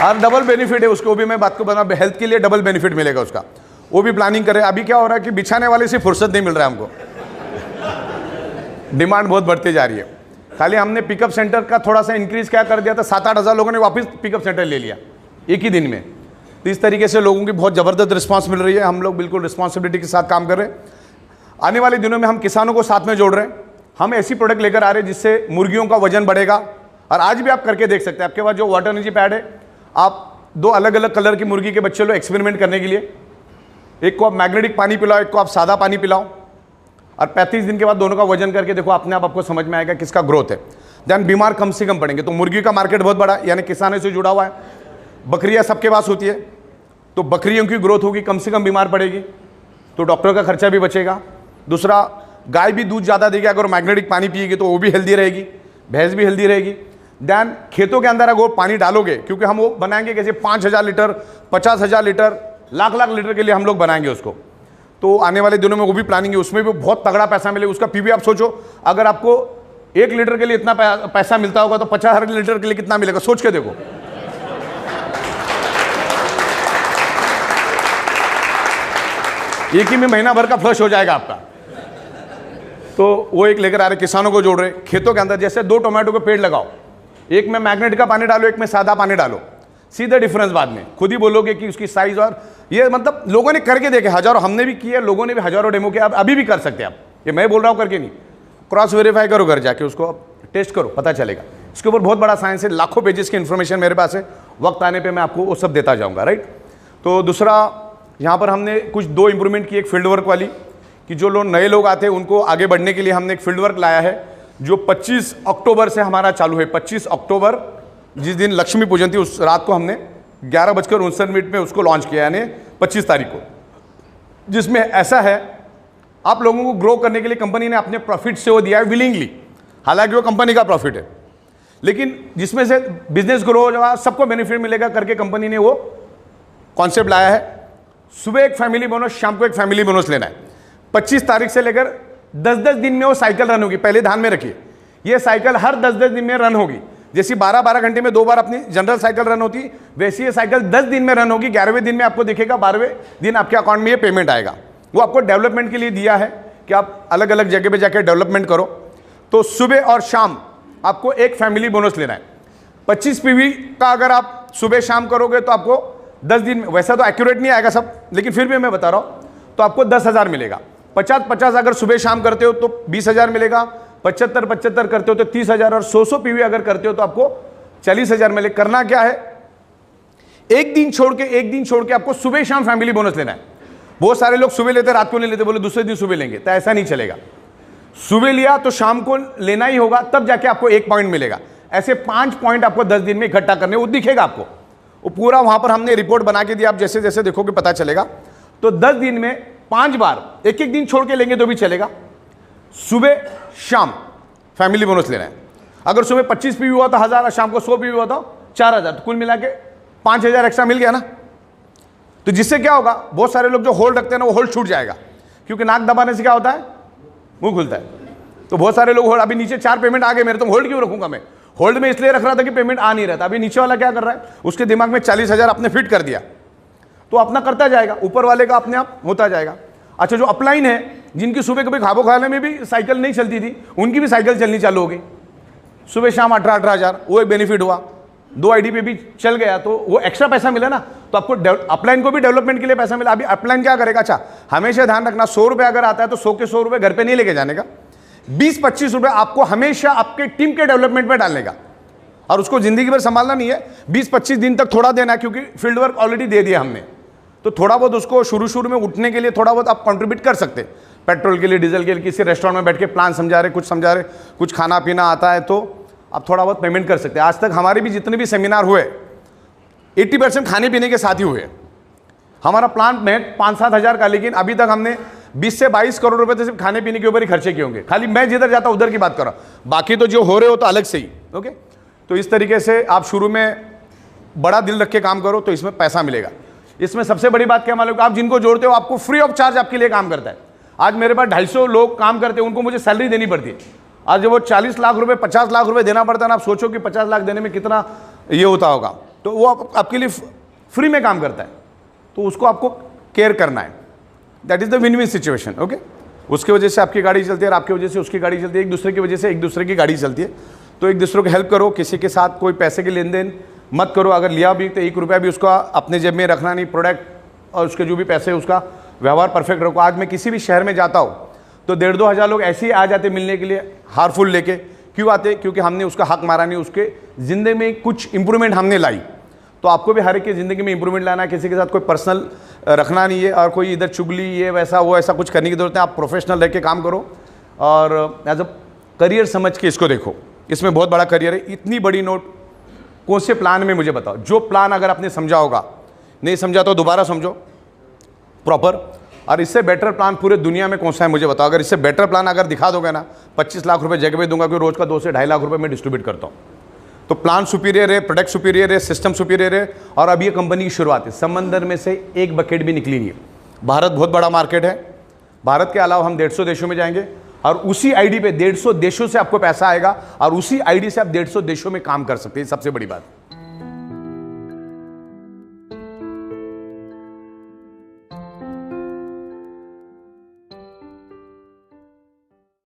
और डबल बेनिफिट है उसको भी मैं बात को बता, हेल्थ के लिए डबल बेनिफिट मिलेगा उसका, वो भी प्लानिंग करें। अभी क्या हो रहा है कि बिछाने वाले से फुर्सत नहीं मिल रहा है हमको, डिमांड बहुत बढ़ती जा रही है। खाली हमने पिकअप सेंटर का थोड़ा सा इंक्रीज क्या कर दिया था, 7-8 हज़ार लोगों ने वापस पिकअप सेंटर ले लिया एक ही दिन में। तो इस तरीके से लोगों की बहुत ज़बरदस्त रिस्पांस मिल रही है। हम लोग बिल्कुल रिस्पॉन्सिबिलिटी के साथ काम कर रहे हैं। आने वाले दिनों में हम किसानों को साथ में जोड़ रहे हैं। हम ऐसी प्रोडक्ट लेकर आ रहे हैं जिससे मुर्गियों का वजन बढ़ेगा। और आज भी आप करके देख सकते हैं, आपके पास जो वाटर एनर्जी पैड है, आप 2 अलग अलग कलर की मुर्गी के बच्चे लो एक्सपेरिमेंट करने के लिए। एक को आप मैग्नेटिक पानी पिलाओ, एक को आप सादा पानी पिलाओ, और 35 दिन के बाद दोनों का वजन करके देखो, अपने आप आपको समझ में आएगा किसका ग्रोथ है। देन बीमार कम से कम पड़ेंगे। तो मुर्गी का मार्केट बहुत बड़ा है, यानी किसानों से जुड़ा हुआ है। बकरियां सबके पास होती है, तो बकरियों की ग्रोथ होगी, कम से कम बीमार पड़ेगी, तो डॉक्टर का खर्चा भी बचेगा। दूसरा, गाय भी दूध ज़्यादा देगी अगर मैग्नेटिक पानी पिएगी, तो वो भी हेल्दी रहेगी, भैंस भी हेल्दी रहेगी। देन खेतों के अंदर अगर वो पानी डालोगे, क्योंकि हम वो बनाएंगे कैसे, 5,000 लीटर, 50,000 लीटर, लाख लीटर के लिए हम लोग बनाएंगे उसको। तो आने वाले दिनों में वो भी प्लानिंग है, उसमें भी बहुत तगड़ा पैसा मिलेगा। उसका पीवी आप सोचो, अगर आपको 1 लीटर के लिए इतना पैसा मिलता होगा तो 50,000 लीटर के लिए कितना मिलेगा, सोच के देखो। एक ही में महीना भर का फ्लश हो जाएगा आपका। तो वो एक लेकर आ रहे, किसानों को जोड़ रहे। खेतों के अंदर जैसे 2 टोमेटो के पेड़ लगाओ, एक में मैग्नेट का पानी डालो, एक में सादा पानी डालो, सीधा डिफरेंस बाद में खुद ही बोलोगे कि उसकी साइज। और ये मतलब लोगों ने करके देखे, हजारों, हमने भी किए, लोगों ने भी हजारों डेमो किया। अभी भी कर सकते हैं आप, ये मैं बोल रहा हूँ करके नहीं, क्रॉस वेरीफाई करो घर जाके, उसको टेस्ट करो, पता चलेगा। इसके ऊपर बहुत बड़ा साइंस है, लाखों पेजेस की इन्फॉर्मेशन मेरे पास है, वक्त आने पर मैं आपको वो सब देता जाऊँगा, राइट। तो दूसरा, यहाँ पर हमने कुछ 2 इंप्रूवमेंट की, एक फील्ड वर्क वाली, कि जो लोग नए लोग आते हैं उनको आगे बढ़ने के लिए हमने एक फील्ड वर्क लाया है, जो 25 अक्टूबर से हमारा चालू है। 25 अक्टूबर जिस दिन लक्ष्मी पूजन थी, उस रात को हमने 11:59 में उसको लॉन्च किया, यानी 25 तारीख को। जिसमें ऐसा है, आप लोगों को ग्रो करने के लिए कंपनी ने अपने प्रॉफिट से वो दिया है विलिंगली, हालांकि वो कंपनी का प्रॉफिट है, लेकिन जिसमें से बिजनेस ग्रो होगा, सबको बेनिफिट मिलेगा करके कंपनी ने वो कॉन्सेप्ट लाया है। सुबह एक फैमिली बोनस, शाम को एक फैमिली बोनस लेना है। 25 तारीख से लेकर 10-10 दिन में वो साइकिल रन होगी। पहले ध्यान में रखिए, ये साइकिल हर 10-10 दिन में रन होगी। जैसी 12-12 घंटे में 2 बार अपनी जनरल साइकिल रन होती, वैसी ये साइकिल 10 दिन में रन होगी। 11वें दिन में आपको दिखेगा, 12वें दिन आपके अकाउंट में ये पेमेंट आएगा। वो आपको डेवलपमेंट के लिए दिया है कि आप अलग अलग जगह पे जाकर डेवलपमेंट करो। तो सुबह और शाम आपको एक फैमिली बोनस लेना है। 25 पीवी का अगर आप सुबह शाम करोगे तो आपको 10 दिन में, वैसा तो एक्यूरेट नहीं आएगा सब, लेकिन फिर भी मैं बता रहा हूँ, तो आपको 10,000 मिलेगा। 50-50 अगर सुबह शाम करते हो तो 20,000 मिलेगा, 75-75 करते हो तो 30,000, और 100 पीवी अगर करते हो तो आपको 40,000 मिले। करना क्या है, एक दिन छोड़ के आपको सुबह शाम फैमिली बोनस लेना है। बहुत सारे लोग सुबह लेते, रात को नहीं लेते, बोले दूसरे दिन सुबह लेंगे, तो ऐसा नहीं चलेगा। सुबह लिया तो शाम को लेना ही होगा, तब जाके आपको 1 पॉइंट मिलेगा। ऐसे 5 पॉइंट आपको 10 दिन में इकट्ठा करने, वो दिखेगा आपको, वो पूरा वहां पर हमने रिपोर्ट बना के दिया। आप जैसे जैसे देखोगे पता चलेगा। तो 10 दिन में 5 बार, एक एक दिन छोड़ के लेंगे तो भी चलेगा। सुबह शाम फैमिली बोनस लेना है। अगर सुबह 25 पीवी हुआ तो 1000, शाम को 100 पीवी हुआ तो 4000, तो कुल मिला के 5000 एक्स्ट्रा मिल गया ना। तो जिससे क्या होगा, बहुत सारे लोग जो होल्ड रखते हैं ना, वो होल्ड छूट जाएगा, क्योंकि नाक दबाने से क्या होता है, मुंह खुलता है। तो बहुत सारे लोग होल्ड, अभी नीचे 4 पेमेंट आ गए मेरे, तो होल्ड क्यों रखूंगा मैं? होल्ड में इसलिए रख रहा था कि पेमेंट आ नहीं रहा था। अभी नीचे वाला क्या कर रहा है, उसके दिमाग में 40,000 आपने फिट कर दिया, तो अपना करता जाएगा, ऊपर वाले का अपने आप होता जाएगा। अच्छा, जो अपलाइन है, जिनकी सुबह कभी खाबो खाने में भी साइकिल नहीं चलती थी, उनकी भी साइकिल चलनी चालू हो गई। सुबह शाम 18,000, वो एक बेनिफिट हुआ। 2 आईडी पे भी चल गया, तो वो एक्स्ट्रा पैसा मिला ना, तो आपको अपलाइन को भी डेवलपमेंट के लिए पैसा मिला। अभी अपलाइन क्या करेगा, अच्छा हमेशा ध्यान रखना, 100 रुपये अगर आता है तो 100 के 100 रुपये घर पे नहीं लेके जाने का, 20-25 रुपये आपको हमेशा आपके टीम के डेवलपमेंट में डालने का, और उसको जिंदगी भर संभालना नहीं है। 20-25 दिन तक थोड़ा देना है, क्योंकि फील्ड वर्क ऑलरेडी दे दिया हमने, तो थोड़ा बहुत उसको शुरू में उठने के लिए थोड़ा बहुत आप कंट्रीब्यूट कर सकते हैं। पेट्रोल के लिए, डीजल के लिए, किसी रेस्टोरेंट में बैठ के प्लान समझा रहे, कुछ समझा रहे, कुछ खाना पीना आता है, तो आप थोड़ा बहुत पेमेंट कर सकते हैं। आज तक हमारे भी जितने भी सेमिनार हुए 80% खाने पीने के साथ ही हुए। हमारा प्लान में 5-7 हज़ार का, लेकिन अभी तक हमने 20 से 22 करोड़ रुपए तो सिर्फ खाने पीने के ऊपर ही खर्चे किए होंगे। खाली मैं जिधर जाता उधर की बात कर रहा हूँ, बाकी तो जो हो रहे हो तो अलग से ही। ओके, तो इस तरीके से आप शुरू में बड़ा दिल रख के काम करो, तो इसमें पैसा मिलेगा। इसमें सबसे बड़ी बात क्या मालूम, आप जिनको जोड़ते हो आपको फ्री ऑफ चार्ज आपके लिए काम करता है। आज मेरे पास 250 लोग काम करते हैं, उनको मुझे सैलरी देनी पड़ती है। आज जब वो 40 लाख रुपए, 50 लाख रुपए देना पड़ता है ना, आप सोचो कि 50 लाख देने में कितना ये होता होगा। तो वो आपके लिए फ्री में काम करता है, तो उसको आपको केयर करना है। That is the win win situation. Okay, उसकी वजह से आपकी गाड़ी चलती है और आपकी वजह से उसकी गाड़ी चलती है, एक दूसरे की वजह से एक दूसरे की गाड़ी चलती है। तो एक दूसरे को हेल्प करो। किसी के साथ कोई पैसे की लेन देन मत करो, अगर लिया भी तो 1 रुपया भी उसका अपने जेब में रखना नहीं। प्रोडक्ट और उसके जो भी पैसे उसका व्यवहार परफेक्ट रखो। आज मैं किसी भी शहर में जाता हूँ तो 1,500-2 हज़ार लोग ऐसे ही आ जाते मिलने के लिए, हारफुल लेके। क्यों आते? क्योंकि हमने उसका हक मारा नहीं, उसके ज़िंदगी में कुछ इंप्रूवमेंट हमने लाई। तो आपको भी हर एक की ज़िंदगी में इंप्रूवमेंट लाना है। किसी के साथ कोई पर्सनल रखना नहीं है, और कोई इधर चुगली ये वैसा वो ऐसा कुछ करने की जरूरत है। आप प्रोफेशनल रह के काम करो, और एज अ करियर समझ के इसको देखो। इसमें बहुत बड़ा करियर है। इतनी बड़ी नोट कौन से प्लान में मुझे बताओ, जो प्लान अगर आपने समझा होगा, नहीं समझा तो दोबारा समझो प्रॉपर। और इससे बेटर प्लान पूरे दुनिया में कौन सा है मुझे बताओ। अगर इससे बेटर प्लान अगर दिखा दोगे ना, 25 लाख रुपए जगह पे दूंगा, कि रोज का 2 से 2.5 लाख रुपए मैं डिस्ट्रीब्यूट करता हूँ। तो प्लान सुपीरियर है, प्रोडक्ट सुपीरियर है, सिस्टम सुपीरियर है, और अभी ये कंपनी की शुरुआत है। समंदर में से एक बकेट भी निकली नहीं है। भारत बहुत बड़ा मार्केट है। भारत के अलावा हम 150 देशों में जाएंगे, और उसी आईडी पे 150 देशों से आपको पैसा आएगा, और उसी आईडी से आप 150 देशों में काम कर सकते हैं। सबसे बड़ी बात।